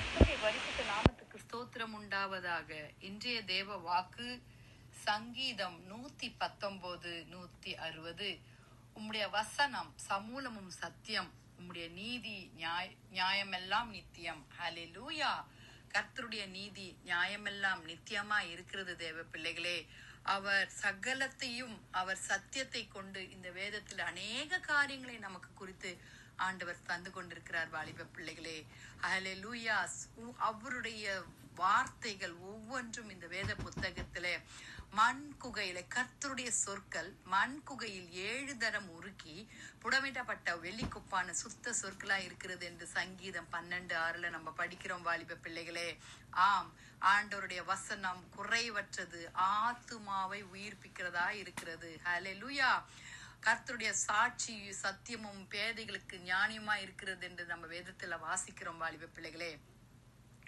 கர்த்தருடைய பரிசுத்த நாமத்துக்கு ஸ்தோத்திரம் உண்டாவதாக. இன்றைய தேவ வாக்கு சங்கீதம் 119 160. உம்முடைய வசனம் சமூலமும் சத்தியம், உம்முடைய நீதி நியாயமெல்லாம் நித்தியம். ஹல்லேலூயா. கர்த்தருடைய நீதி நியாயமெல்லாம் நித்தியமா இருக்கிறது. தேவ பிள்ளைகளே, அவர் சகலத்தையும் அவர் சத்தியத்தை கொண்டு இந்த வேதத்தில் அநேக காரியங்களை நமக்கு குறித்து ஆண்டவர் தந்து கொண்டிருக்கிறார். வாலிப பிள்ளைகளே, ஹல்லேலூயா. அவருடைய வார்த்தைகள் ஒவ்வொன்றும் இந்த வேத புத்தகத்திலே மண் குகையில கர்த்தருடைய சொற்கள் மண் குகையில் 7 தரம் உருக்கி புடமிடப்பட்ட வெள்ளிக்குப்பான சுத்த சொற்களா இருக்கிறது என்று சங்கீதம் 12:6 நம்ம படிக்கிறோம். வாலிப பிள்ளைகளே, ஆம், ஆண்டவருடைய வசனம் குறைவற்றது, ஆத்துமாவை உயிர்ப்பிக்கிறதா இருக்கிறது. ஹல்லேலூயா. கர்த்தருடைய சாட்சி சத்தியமும் பேதைகளுக்கு ஞானியமா இருக்கிறது என்று நம்ம வேதத்துல வாசிக்கிறோம். வாலிப பிள்ளைகளே,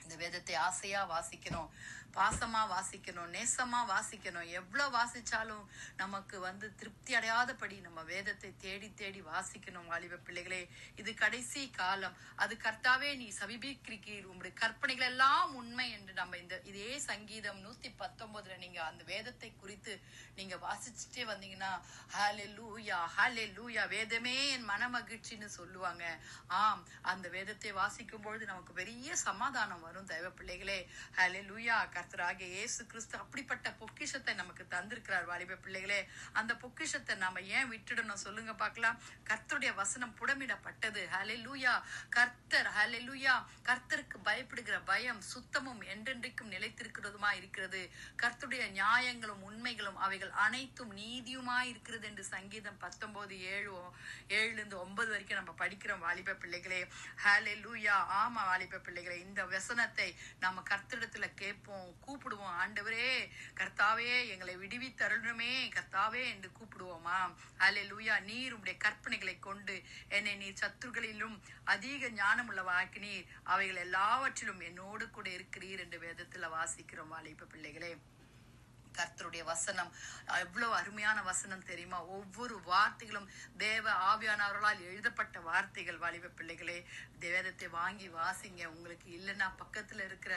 இந்த வேதத்தை ஆசையா வாசிக்கணும், பாசமா வாசிக்கணும், நேசமா வாசிக்கணும். எவ்வளவு வாசிச்சாலும் நமக்கு திருப்தி அடையாதபடி நம்ம வேதத்தை தேடி தேடி வாசிக்கணும். வாலிப பிள்ளைகளே, இது கடைசி காலம். அது கர்த்தாவே நீ சமீபிக்கிறீர், உங்களுடைய கற்பனைகள் எல்லாம் உண்மை என்று நம்ம இதே சங்கீதம் 119 நீங்க அந்த வேதத்தை குறித்து நீங்க வாசிச்சுட்டே வந்தீங்கன்னா ஹல்லேலூயா ஹல்லேலூயா, வேதமே என் மன மகிழ்ச்சின்னு சொல்லுவாங்க. ஆம், அந்த வேதத்தை வாசிக்கும் பொழுது நமக்கு பெரிய சமாதானம் வரும். தேவ பிள்ளைகளே, ஹல்லேலூயா. கர்த்தராகிய இயேசு கிறிஸ்து அப்படிப்பட்ட பொக்கிஷத்தை நமக்கு தந்திருக்கிறார். வாலிப பிள்ளைகளே, அந்த பொக்கிஷத்தை நாம ஏன் விட்டுடணும் சொல்லுங்க பார்க்கலாம். கர்த்தருடைய வசனம் புடமிடப்பட்டது. ஹல்லேலூயா. கர்த்தர், ஹல்லேலூயா, கர்த்தருக்கு பயப்படுகிற பயம் சுத்தமும் என்றென்றைக்கும் நிலைத்திருக்கிறதுமா இருக்கிறது. கர்த்தருடைய நியாயங்களும் உண்மைகளும் அவைகள் அனைத்தும் நீதியுமாய் இருக்கிறது என்று சங்கீதம் 19:7-9 வரைக்கும் நம்ம படிக்கிறோம். வாலிப பிள்ளைகளே, ஹல்லேலூயா. ஆமா வாலிப பிள்ளைகளே, இந்த வசனத்தை நாம கர்த்தரிடத்துல கேட்போம், கூப்பிடுவோம். ஆண்டவரே, கர்த்தாவே, எங்களை விடுவித்தருளுமே கர்த்தாவே என்று கூப்பிடுவோமா? ஹல்லேலூயா. நீர் உம்முடைய கற்பனைகளை கொண்டு என்னை நீர் சத்துருகளிலும் அதிக ஞானம் உள்ளவாக்கினீர், அவைகள் எல்லாவற்றிலும் என்னோடு கூட இருக்கிறீர் என்று வேதத்துல வாசிக்கிறோம். வாலிப பிள்ளைகளே, கர்த்தருடைய வசனம் எவ்வளவு அருமையான வசனம் தெரியுமா? ஒவ்வொரு வார்த்தைகளும் தேவ ஆவியானவர்களால் எழுதப்பட்ட வார்த்தைகள். வாலிப பிள்ளைகளே, வேதத்தை வாங்கி வாசிங்க. உங்களுக்கு இல்லைன்னா பக்கத்துல இருக்கிற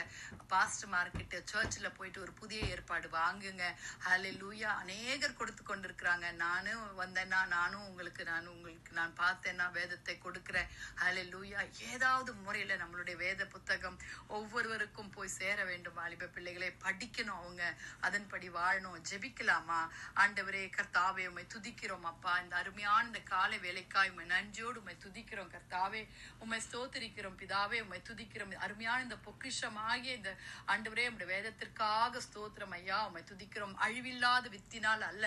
பாஸ்ட் மார்க்கெட் சர்ச்சில் போயிட்டு ஒரு புதிய ஏற்பாடு வாங்குங்க. ஹல்லேலூயா. அநேகர் கொடுத்து கொண்டிருக்கிறாங்க. நானும் வந்தேன்னா நான் பார்த்தேன்னா வேதத்தை கொடுக்கிறேன். ஹல்லேலூயா. ஏதாவது முறையில நம்மளுடைய வேத புத்தகம் ஒவ்வொருவருக்கும் போய் சேர வேண்டும். வாலிப பிள்ளைகளே, படிக்கணும், அவங்க அதன்படி வாழணும். ஜெபிக்கலாமா? ஆண்டவரே, கர்த்தாவே, உம்மை துதிக்கிறோம் அப்பா. இந்த அருமையான இந்த காலை வேலைக்காய் உம்மை நன்றியோடு உம்மை துதிக்கிறோம். கர்த்தாவே, உம்மை ஸ்தோத்திரிக்கிறோம். பிதாவே, உம்மை துதிக்கிறோம். அருமையான இந்த பொக்கிஷமாகிய இந்த ஆண்டவரே, உம்முடைய வேதத்திற்காக ஸ்தோத்திரம் ஐயா. உம்மை துதிக்கிறோம். அழிவில்லாத வித்தினால் அல்ல,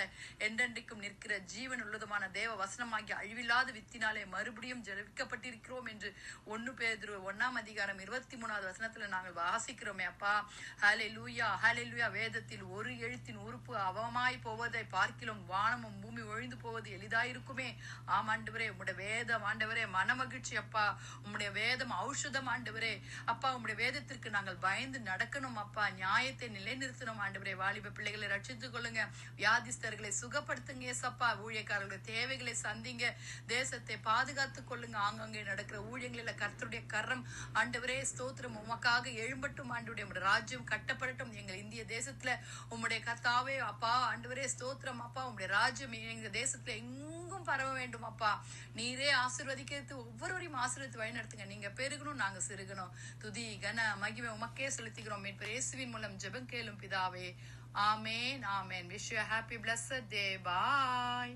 என்றென்றைக்கும் நிற்கிற ஜீவன் உள்ளதுமான தேவ வசனமாகிய அழிவில்லாத வித்தினாலே மறுபடியும் ஜெபிக்கப்பட்டிருக்கிறோம் என்று 1 பேதுரு 1:23 வசனத்துல நாங்கள் வாசிக்கிறோமே அப்பா. ஹல்லேலூயா ஹல்லேலூயா. வேதத்தில் ஒரு எழுத்தின் உறுப்பு அவமாய் போவதை பார்க்கிலும் வானமும் பூமி ஒழிந்து போவது எளிதாயிருக்குமே. ஆம் ஆண்டவரே, உம்முடைய வேதம் ஆண்டவரே மனமகிழ்ச்சி அப்பா. உம்முடைய வேதம் ஔஷதம் ஆண்டவரே. அப்பா, உம்முடைய வேதத்திற்கு நாங்கள் பயந்து நடக்கணும் அப்பா. நியாயத்தை நிலைநிறுத்தணும் ஆண்டவரே. வாலிப பிள்ளைகளை ரட்சித்துக் கொள்ளுங்க. வியாதிஸ்தர்களை சுகப்படுத்துங்க ஏசப்பா. ஊழியக்காரர்களுடைய தேவைகளை சந்திங்க. தேசத்தை பாதுகாத்துக் கொள்ளுங்க. ஆங்காங்கே நடக்கிற ஊழியங்களில கர்த்தருடைய கரம் ஆண்டவரே ஸ்தோத்திரம் உமக்காக எழும்பட்டும் ஆண்டவரே. உம்முடைய ராஜ்யம் கட்டப்படட்டும் எங்கள் இந்திய தேசத்துல. உம்முடைய கர்த்தாவே அப்பா ஆண்டவரே ஸ்தோத்திரம் அப்பா. உம்முடைய ராஜ்யம் எங்க தேசத்துல எங்கும் பரவ வேண்டும் அப்பா. நீரே ஆசீர்வதிக்கிறது, ஒவ்வொருவரையும் ஆசீர்வதித்து வழி நடத்துங்க. நீங்க பெருகணும், நாங்க சிறுகணும். துதி கன மகிமை உமக்கே செலுத்துகிறோம். மீட்பர் இயேசுவின் மூலம் ஜெபம் கேளும் பிதாவே. ஆமென் ஆமென். Wish you happy blessed day. Bye.